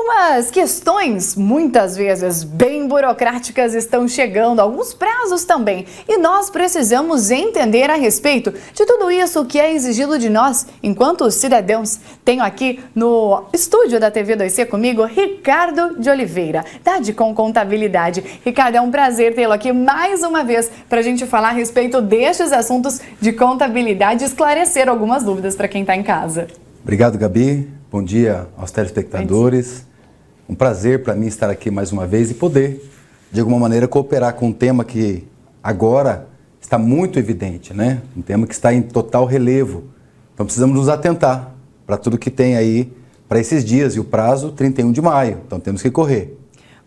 Algumas questões, muitas vezes bem burocráticas, estão chegando, alguns prazos também. E nós precisamos entender a respeito de tudo isso que é exigido de nós, enquanto cidadãos. Tenho aqui no estúdio da TV 2C comigo, Ricardo de Oliveira, da Adcom Contabilidade. Ricardo, é um prazer tê-lo aqui mais uma vez para a gente falar a respeito destes assuntos de contabilidade e esclarecer algumas dúvidas para quem está em casa. Obrigado, Gabi. Bom dia aos telespectadores. Um prazer para mim estar aqui mais uma vez e poder, de alguma maneira, cooperar com um tema que agora está muito evidente, né? Um tema que está em total relevo. Então precisamos nos atentar para tudo que tem aí para esses dias. E o prazo, 31 de maio. Então temos que correr.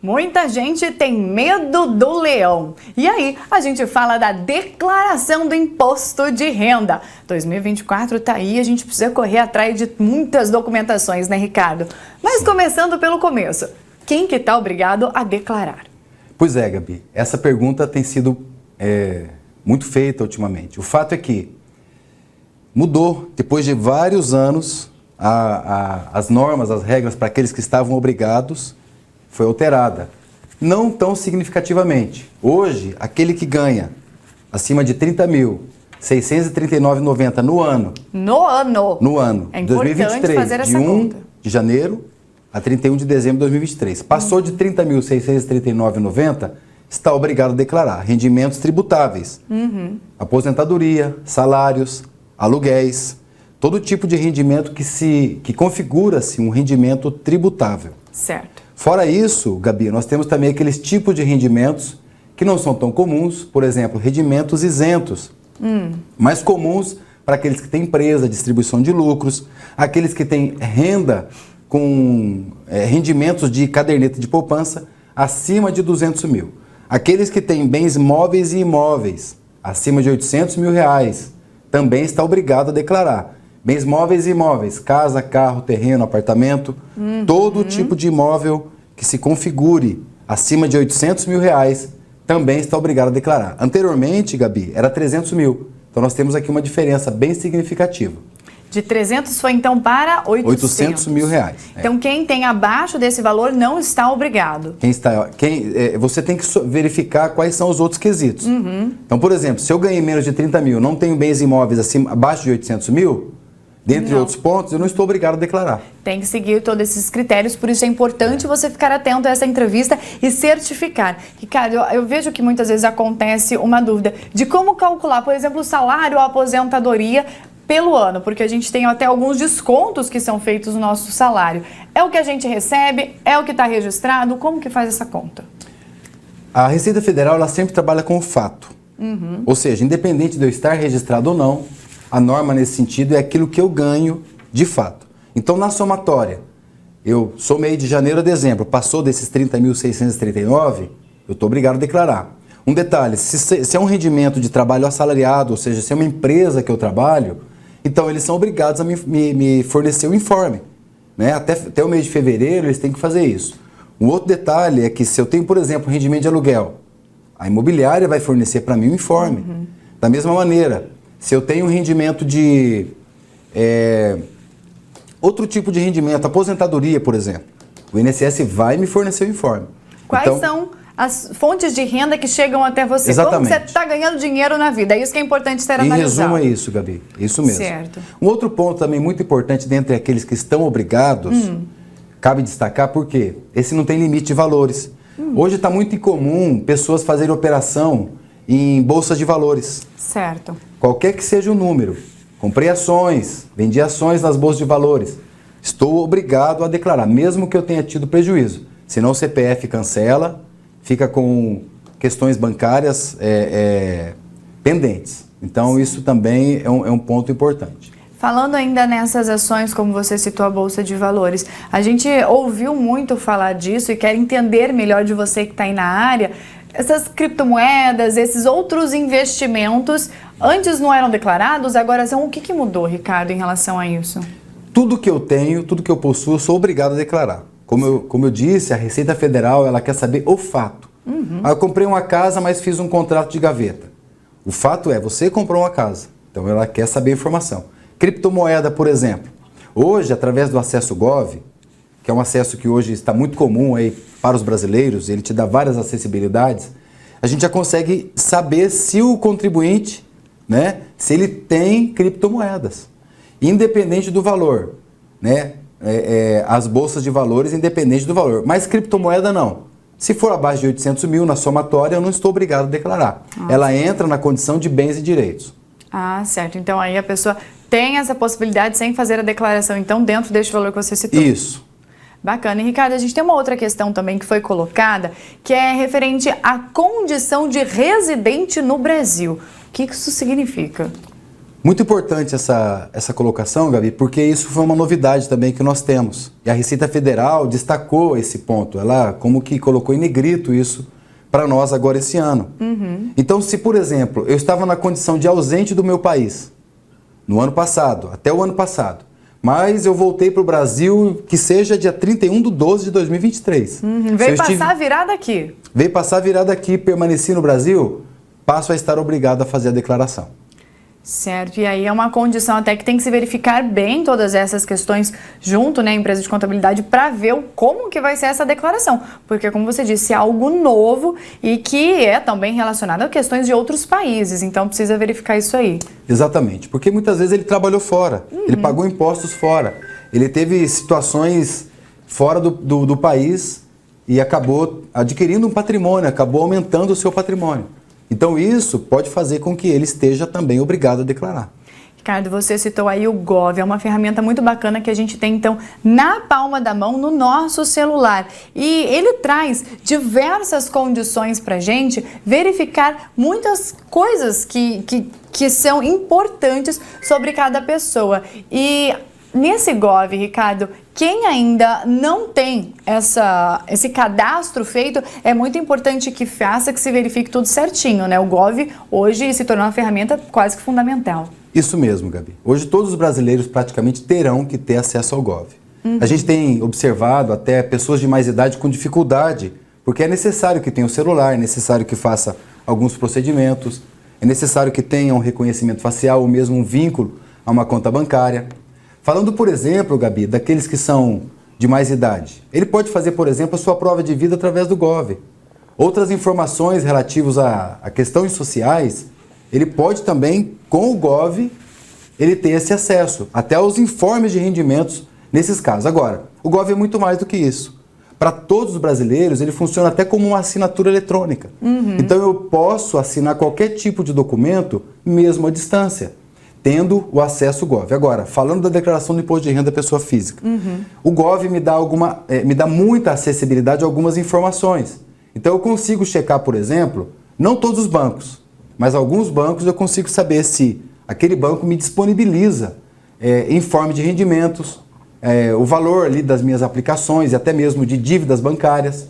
Muita gente tem medo do leão. E aí, a gente fala da declaração do imposto de renda. 2024 tá aí, a gente precisa correr atrás de muitas documentações, né, Ricardo? Mas começando pelo começo, quem que tá obrigado a declarar? Pois é, Gabi, essa pergunta tem sido muito feita ultimamente. O fato é que mudou, depois de vários anos, as normas, as regras para aqueles que estavam obrigados, foi alterada, não tão significativamente. Hoje, aquele que ganha acima de 30.639,90 no ano. No ano. É importante 2023, fazer essa de 1 conta. de janeiro a 31 de dezembro de 2023. Passou de 30.639,90, está obrigado a declarar rendimentos tributáveis. Aposentadoria, salários, aluguéis, todo tipo de rendimento que configura-se um rendimento tributável. Certo. Fora isso, Gabi, nós temos também aqueles tipos de rendimentos que não são tão comuns, por exemplo, rendimentos isentos, mais comuns para aqueles que têm empresa, distribuição de lucros, aqueles que têm renda com rendimentos de caderneta de poupança acima de 200 mil, aqueles que têm bens móveis e imóveis acima de 800 mil reais, também está obrigado a declarar. Bens móveis e imóveis, casa, carro, terreno, apartamento, todo tipo de imóvel que se configure acima de 800 mil reais também está obrigado a declarar. Anteriormente, Gabi, era 300 mil. Então nós temos aqui uma diferença bem significativa. De 300 foi então para 800 mil reais. Então quem tem abaixo desse valor não está obrigado. Você tem que verificar quais são os outros quesitos. Então, por exemplo, se eu ganhei menos de 30 mil, não tenho bens imóveis abaixo de 800 mil, dentre outros pontos, eu não estou obrigado a declarar. Tem que seguir todos esses critérios, por isso é importante você ficar atento a essa entrevista e certificar. Ricardo, eu vejo que muitas vezes acontece uma dúvida de como calcular, por exemplo, o salário ou a aposentadoria pelo ano, porque a gente tem até alguns descontos que são feitos no nosso salário. É o que a gente recebe? É o que está registrado? Como que faz essa conta? A Receita Federal, ela sempre trabalha com o fato. Ou seja, independente de eu estar registrado ou não, a norma nesse sentido é aquilo que eu ganho de fato. Então, na somatória, eu somei de janeiro a dezembro, passou desses 30.639, eu estou obrigado a declarar. Um detalhe, se é um rendimento de trabalho assalariado, ou seja, se é uma empresa que eu trabalho, então eles são obrigados a me fornecer o informe. Né? Até o mês de fevereiro eles têm que fazer isso. Um outro detalhe é que se eu tenho, por exemplo, rendimento de aluguel, a imobiliária vai fornecer para mim o informe. Da mesma maneira, se eu tenho um rendimento de outro tipo de rendimento, aposentadoria, por exemplo, o INSS vai me fornecer o informe. Quais são as fontes de renda que chegam até você? Exatamente. Como você está ganhando dinheiro na vida? É isso que é importante ser analisado. Em resumo é isso, Gabi. Isso mesmo. Certo. Um outro ponto também muito importante dentre aqueles que estão obrigados, cabe destacar porque esse não tem limite de valores. Hoje está muito incomum pessoas fazerem operação em bolsas de valores. Certo. Qualquer que seja o número. Comprei ações, vendi ações nas bolsas de valores. Estou obrigado a declarar, mesmo que eu tenha tido prejuízo. Senão o CPF cancela, fica com questões bancárias pendentes. Então isso também é um ponto importante. Falando ainda nessas ações, como você citou a Bolsa de Valores, a gente ouviu muito falar disso e quer entender melhor de você que está aí na área. Essas criptomoedas, esses outros investimentos, antes não eram declarados, agora são. O que mudou, Ricardo, em relação a isso? Tudo que eu tenho, tudo que eu possuo, eu sou obrigado a declarar. Como eu disse, a Receita Federal ela quer saber o fato. Eu comprei uma casa, mas fiz um contrato de gaveta. O fato é, você comprou uma casa, então ela quer saber a informação. Criptomoeda, por exemplo. Hoje, através do Acesso Gov, que é um acesso que hoje está muito comum aí para os brasileiros, ele te dá várias acessibilidades, a gente já consegue saber se o contribuinte, né, se ele tem criptomoedas, independente do valor, né, as bolsas de valores independente do valor, mas criptomoeda não. Se for abaixo de 800 mil na somatória, eu não estou obrigado a declarar. Ela entra na condição de bens e direitos. Ah, certo. Então aí a pessoa tem essa possibilidade sem fazer a declaração, então, dentro deste valor que você citou. Isso. Bacana. E, Ricardo, a gente tem uma outra questão também que foi colocada, que é referente à condição de residente no Brasil. O que isso significa? Muito importante essa colocação, Gabi, porque isso foi uma novidade também que nós temos. E a Receita Federal destacou esse ponto. Ela como que colocou em negrito isso para nós agora esse ano. Então, se, por exemplo, eu estava na condição de ausente do meu país, no ano passado, até o ano passado, mas eu voltei para o Brasil, que seja dia 31/12 de 2023. Veio passar a virada aqui. Veio passar a virada aqui, permaneci no Brasil, passo a estar obrigado a fazer a declaração. Certo, e aí é uma condição até que tem que se verificar bem todas essas questões junto, né, empresa de contabilidade, para ver como que vai ser essa declaração. Porque, como você disse, é algo novo e que é também relacionado a questões de outros países, então precisa verificar isso aí. Exatamente, porque muitas vezes ele trabalhou fora, ele pagou impostos fora, ele teve situações fora do país e acabou adquirindo um patrimônio, acabou aumentando o seu patrimônio. Então isso pode fazer com que ele esteja também obrigado a declarar. Ricardo, você citou aí o Gov, é uma ferramenta muito bacana que a gente tem então na palma da mão, no nosso celular. E ele traz diversas condições para a gente verificar muitas coisas que são importantes sobre cada pessoa. E nesse Gov, Ricardo, quem ainda não tem esse cadastro feito, é muito importante que faça, que se verifique tudo certinho, né? O Gov hoje se tornou uma ferramenta quase que fundamental. Isso mesmo, Gabi. Hoje todos os brasileiros praticamente terão que ter acesso ao Gov. A gente tem observado até pessoas de mais idade com dificuldade, porque é necessário que tenha o celular, é necessário que faça alguns procedimentos, é necessário que tenha um reconhecimento facial ou mesmo um vínculo a uma conta bancária. Falando, por exemplo, Gabi, daqueles que são de mais idade, ele pode fazer, por exemplo, a sua prova de vida através do Gov. Outras informações relativas a questões sociais, ele pode também, com o Gov, ele ter esse acesso, até aos informes de rendimentos nesses casos. Agora, o Gov é muito mais do que isso. Para todos os brasileiros, ele funciona até como uma assinatura eletrônica. Então, eu posso assinar qualquer tipo de documento, mesmo à distância, tendo o acesso ao Gov. Agora, falando da declaração do imposto de renda da pessoa física, o Gov me dá muita acessibilidade a algumas informações. Então, eu consigo checar, por exemplo, não todos os bancos, mas alguns bancos eu consigo saber se aquele banco me disponibiliza informe de rendimentos, o valor ali das minhas aplicações e até mesmo de dívidas bancárias.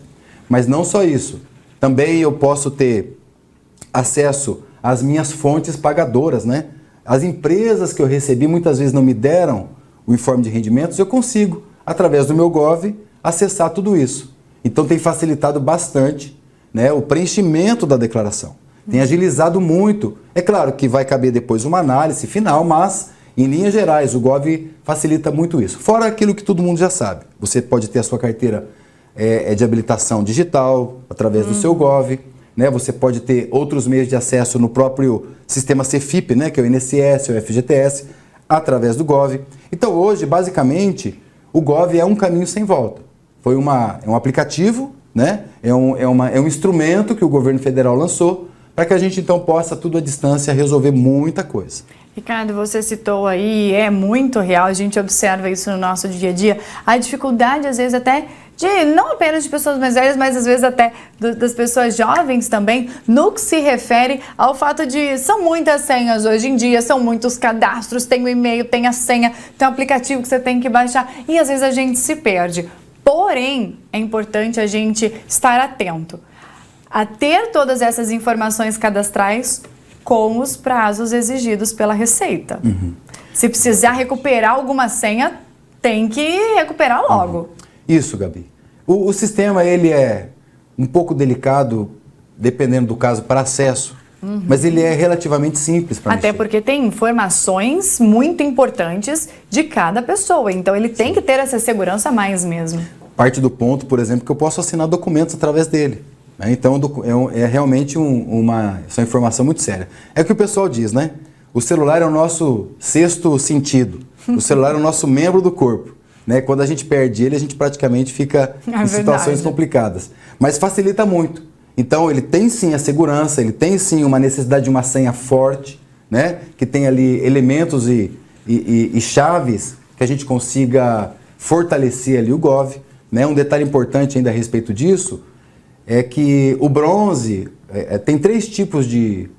Mas não só isso, também eu posso ter acesso às minhas fontes pagadoras, né? As empresas que eu recebi muitas vezes não me deram o informe de rendimentos, eu consigo, através do meu Gov, acessar tudo isso. Então tem facilitado bastante, né, o preenchimento da declaração. Tem agilizado muito. É claro que vai caber depois uma análise final, mas em linhas gerais o Gov facilita muito isso. Fora aquilo que todo mundo já sabe. Você pode ter a sua carteira de habilitação digital através do seu Gov. Né? Você pode ter outros meios de acesso no próprio sistema Cefip, né? Que é o INSS, o FGTS, através do Gov. Então hoje, basicamente, o Gov é um caminho sem volta. É um aplicativo, né? É um instrumento que o governo federal lançou para que a gente então possa, tudo à distância, resolver muita coisa. Ricardo, você citou aí, é muito real, a gente observa isso no nosso dia a dia, a dificuldade às vezes até de, não apenas de pessoas mais velhas, mas às vezes até das pessoas jovens também, no que se refere ao fato de, são muitas senhas hoje em dia, são muitos cadastros, tem o e-mail, tem a senha, tem o aplicativo que você tem que baixar e às vezes a gente se perde. Porém, é importante a gente estar atento a ter todas essas informações cadastrais com os prazos exigidos pela Receita. Se precisar recuperar alguma senha, tem que recuperar logo. Isso, Gabi. O sistema ele é um pouco delicado, dependendo do caso, para acesso, Mas ele é relativamente simples para mexer. Até porque tem informações muito importantes de cada pessoa, então ele tem que ter essa segurança a mais mesmo. Parte do ponto, por exemplo, que eu posso assinar documentos através dele. Né? Então é realmente essa informação muito séria. É o que o pessoal diz, né? O celular é o nosso sexto sentido. O celular é o nosso membro do corpo. Né? Quando a gente perde ele, a gente praticamente fica em situações complicadas. Mas facilita muito. Então, ele tem sim a segurança, ele tem sim uma necessidade de uma senha forte, né? Que tem ali elementos e chaves que a gente consiga fortalecer ali o Gov. Né? Um detalhe importante ainda a respeito disso é que o bronze tem 3 tipos de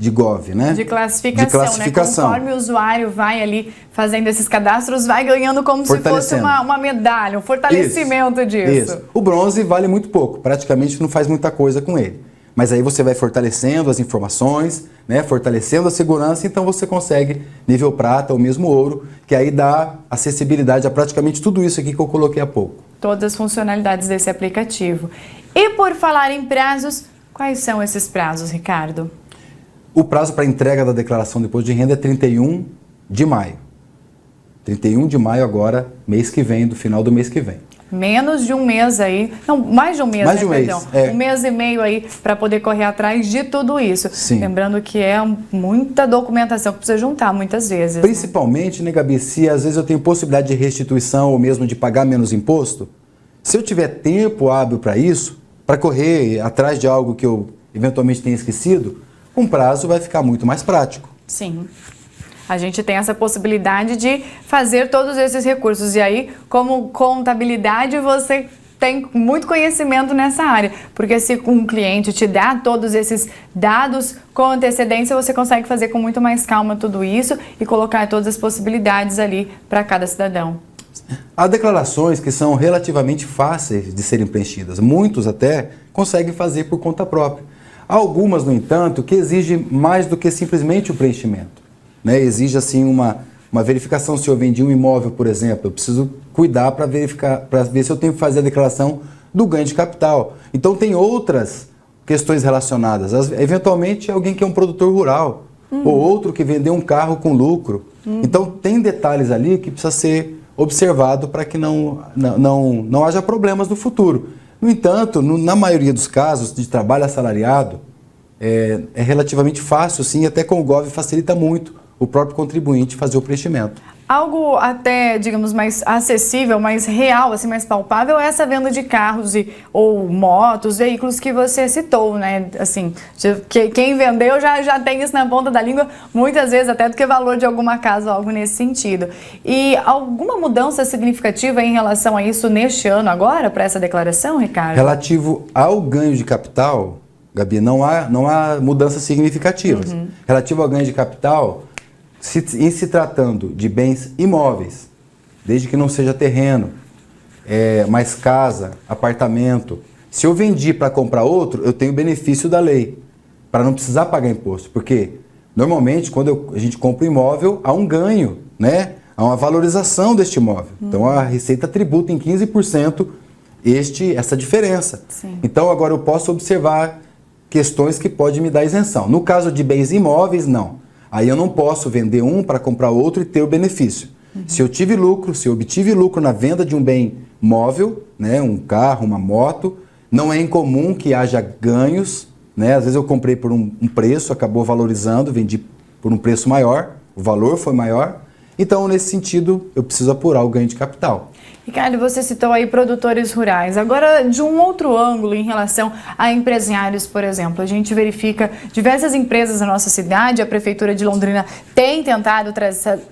Gov, né? De classificação. Né? Conforme o usuário vai ali fazendo esses cadastros, vai ganhando como se fosse uma medalha, um fortalecimento disso. Isso. O bronze vale muito pouco, praticamente não faz muita coisa com ele. Mas aí você vai fortalecendo as informações, né? Fortalecendo a segurança, então você consegue nível prata ou mesmo ouro, que aí dá acessibilidade a praticamente tudo isso aqui que eu coloquei há pouco. Todas as funcionalidades desse aplicativo. E por falar em prazos, quais são esses prazos, Ricardo? O prazo para entrega da declaração de imposto de renda é 31 de maio. 31 de maio agora, mês que vem, do final do mês que vem. Menos de um mês aí, não, mais de um mês, mais de um mês, Um mês e meio aí para poder correr atrás de tudo isso. Sim. Lembrando que é muita documentação que precisa juntar muitas vezes. Principalmente, né, Gabi, se às vezes eu tenho possibilidade de restituição ou mesmo de pagar menos imposto, se eu tiver tempo hábil para isso, para correr atrás de algo que eu eventualmente tenha esquecido, um prazo vai ficar muito mais prático. Sim. A gente tem essa possibilidade de fazer todos esses recursos. E aí, como contabilidade, você tem muito conhecimento nessa área. Porque se um cliente te dá todos esses dados com antecedência, você consegue fazer com muito mais calma tudo isso e colocar todas as possibilidades ali para cada cidadão. Há declarações que são relativamente fáceis de serem preenchidas. Muitos até conseguem fazer por conta própria. Há algumas, no entanto, que exigem mais do que simplesmente o preenchimento. Né? Exige assim uma verificação. Se eu vendi um imóvel, por exemplo, eu preciso cuidar para verificar, para ver se eu tenho que fazer a declaração do ganho de capital. Então tem outras questões relacionadas. Eventualmente alguém que é um produtor rural, ou outro que vendeu um carro com lucro. Então tem detalhes ali que precisa ser observado para que não haja problemas no futuro. No entanto, na maioria dos casos de trabalho assalariado, é relativamente fácil, sim, até com o Gov facilita muito o próprio contribuinte fazer o preenchimento. Algo até, digamos, mais acessível, mais real, assim, mais palpável, é essa venda de carros ou motos, veículos que você citou, né? Assim, quem vendeu já tem isso na ponta da língua, muitas vezes até do que valor de alguma casa ou algo nesse sentido. E alguma mudança significativa em relação a isso neste ano agora, para essa declaração, Ricardo? Relativo ao ganho de capital, Gabi, não há mudanças significativas. Relativo ao ganho de capital, em se tratando de bens imóveis, desde que não seja terreno, mas casa, apartamento, se eu vendi para comprar outro, eu tenho benefício da lei, para não precisar pagar imposto, porque normalmente quando a gente compra um imóvel, há um ganho, né? Há uma valorização deste imóvel. Então a Receita tributa em 15% essa diferença. Sim. Então agora eu posso observar questões que podem me dar isenção. No caso de bens imóveis, não. Aí eu não posso vender um para comprar outro e ter o benefício. Se eu tive lucro, se eu obtive lucro na venda de um bem móvel, né, um carro, uma moto, não é incomum que haja ganhos, né? Às vezes eu comprei por um preço, acabou valorizando, vendi por um preço maior, o valor foi maior. Então, nesse sentido, eu preciso apurar o ganho de capital. Ricardo, você citou aí produtores rurais. Agora, de um outro ângulo em relação a empresários, por exemplo, a gente verifica diversas empresas na nossa cidade, a Prefeitura de Londrina tem tentado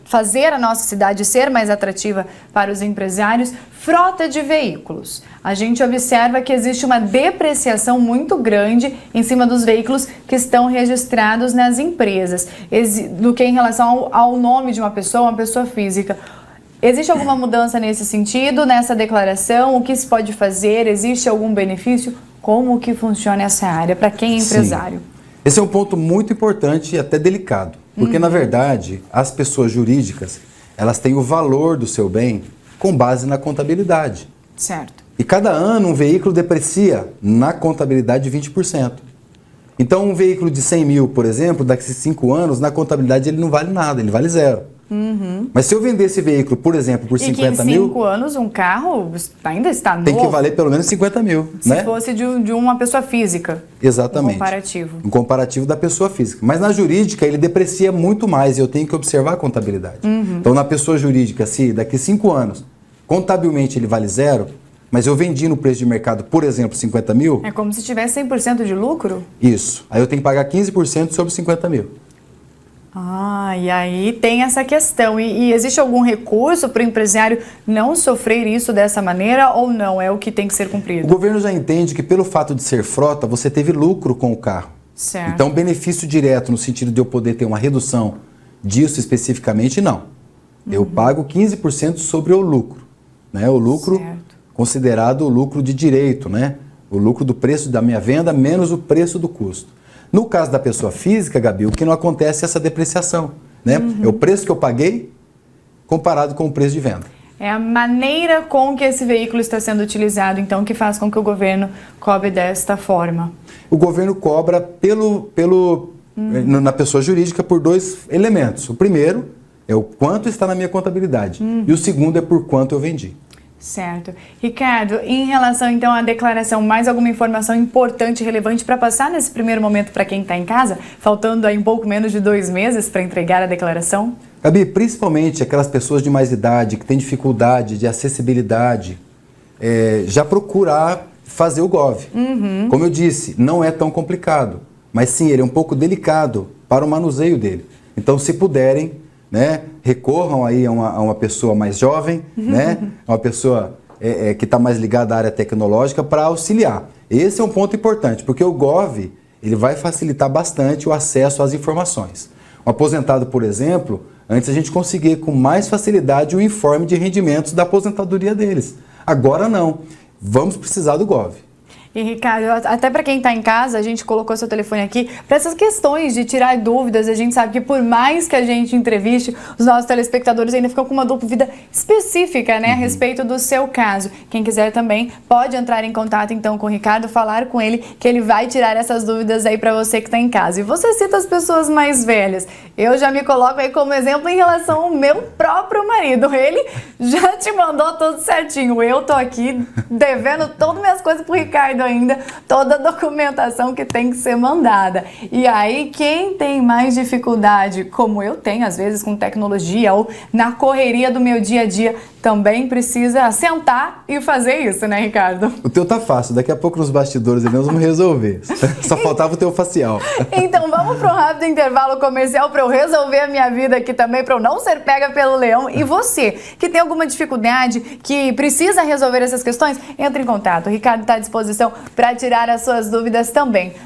fazer a nossa cidade ser mais atrativa para os empresários. Frota de veículos. A gente observa que existe uma depreciação muito grande em cima dos veículos que estão registrados nas empresas, do que em relação ao nome de uma pessoa física. Existe alguma mudança nesse sentido, nessa declaração? O que se pode fazer? Existe algum benefício? Como que funciona essa área para quem é empresário? Sim. Esse é um ponto muito importante e até delicado, porque na verdade as pessoas jurídicas, elas têm o valor do seu bem com base na contabilidade. Certo. E cada ano um veículo deprecia na contabilidade 20%. Então, um veículo de 100 mil, por exemplo, daqui a 5 anos, na contabilidade ele não vale nada, ele vale zero. Mas se eu vender esse veículo, por exemplo, por 50 mil... E que em 5 mil... anos um carro ainda está novo. Tem que valer pelo menos 50 mil, Se fosse de uma pessoa física. Exatamente. Um comparativo. Um comparativo da pessoa física. Mas na jurídica ele deprecia muito mais e eu tenho que observar a contabilidade. Então, na pessoa jurídica, se daqui a 5 anos, contabilmente ele vale zero, mas eu vendi no preço de mercado, por exemplo, 50 mil... É como se tivesse 100% de lucro? Isso. Aí eu tenho que pagar 15% sobre 50 mil. Ah, e aí tem essa questão. E existe algum recurso para o empresário não sofrer isso dessa maneira ou não? É o que tem que ser cumprido? O governo já entende que pelo fato de ser frota, você teve lucro com o carro. Certo. Então, benefício direto no sentido de eu poder ter uma redução disso especificamente, não. Eu pago 15% sobre o lucro. Né? O lucro considerado o lucro de direito, né? O lucro do preço da minha venda menos o preço do custo. No caso da pessoa física, Gabi, o que não acontece é essa depreciação. Né? É o preço que eu paguei comparado com o preço de venda. É a maneira com que esse veículo está sendo utilizado, então, que faz com que o governo cobre desta forma. O governo cobra na pessoa jurídica por 2 elementos. O primeiro é o quanto está na minha contabilidade e o segundo é por quanto eu vendi. Certo. Ricardo, em relação então à declaração, mais alguma informação importante e relevante para passar nesse primeiro momento para quem está em casa, faltando aí um pouco menos de 2 meses para entregar a declaração? Gabi, principalmente aquelas pessoas de mais idade que têm dificuldade de acessibilidade, já procurar fazer o GOV. Como eu disse, não é tão complicado, mas sim, ele é um pouco delicado para o manuseio dele. Então, se puderem, né, recorram aí a uma pessoa mais jovem, né, uma pessoa que está mais ligada à área tecnológica para auxiliar. Esse é um ponto importante, porque o GOV ele vai facilitar bastante o acesso às informações. Um aposentado, por exemplo, antes a gente conseguia com mais facilidade o informe de rendimentos da aposentadoria deles. Agora não. Vamos precisar do GOV. E Ricardo, até para quem está em casa, a gente colocou seu telefone aqui para essas questões de tirar dúvidas. A gente sabe que por mais que a gente entreviste, os nossos telespectadores ainda ficam com uma dúvida específica, né, a respeito do seu caso. Quem quiser também pode entrar em contato então com o Ricardo, falar com ele, que ele vai tirar essas dúvidas aí para você que está em casa. E você cita as pessoas mais velhas. Eu já me coloco aí como exemplo em relação ao meu próprio marido. Ele já te mandou tudo certinho. Eu tô aqui devendo todas as minhas coisas pro Ricardo ainda, toda a documentação que tem que ser mandada. E aí, quem tem mais dificuldade, como eu tenho, às vezes com tecnologia ou na correria do meu dia a dia, também precisa sentar e fazer isso, né, Ricardo? O teu tá fácil, daqui a pouco nos bastidores nós vamos resolver. Só faltava o teu facial. Então vamos para um rápido intervalo comercial para eu resolver a minha vida aqui também, para eu não ser pega pelo leão. E você, que tem alguma dificuldade, que precisa resolver essas questões, entre em contato. O Ricardo está à disposição para tirar as suas dúvidas também.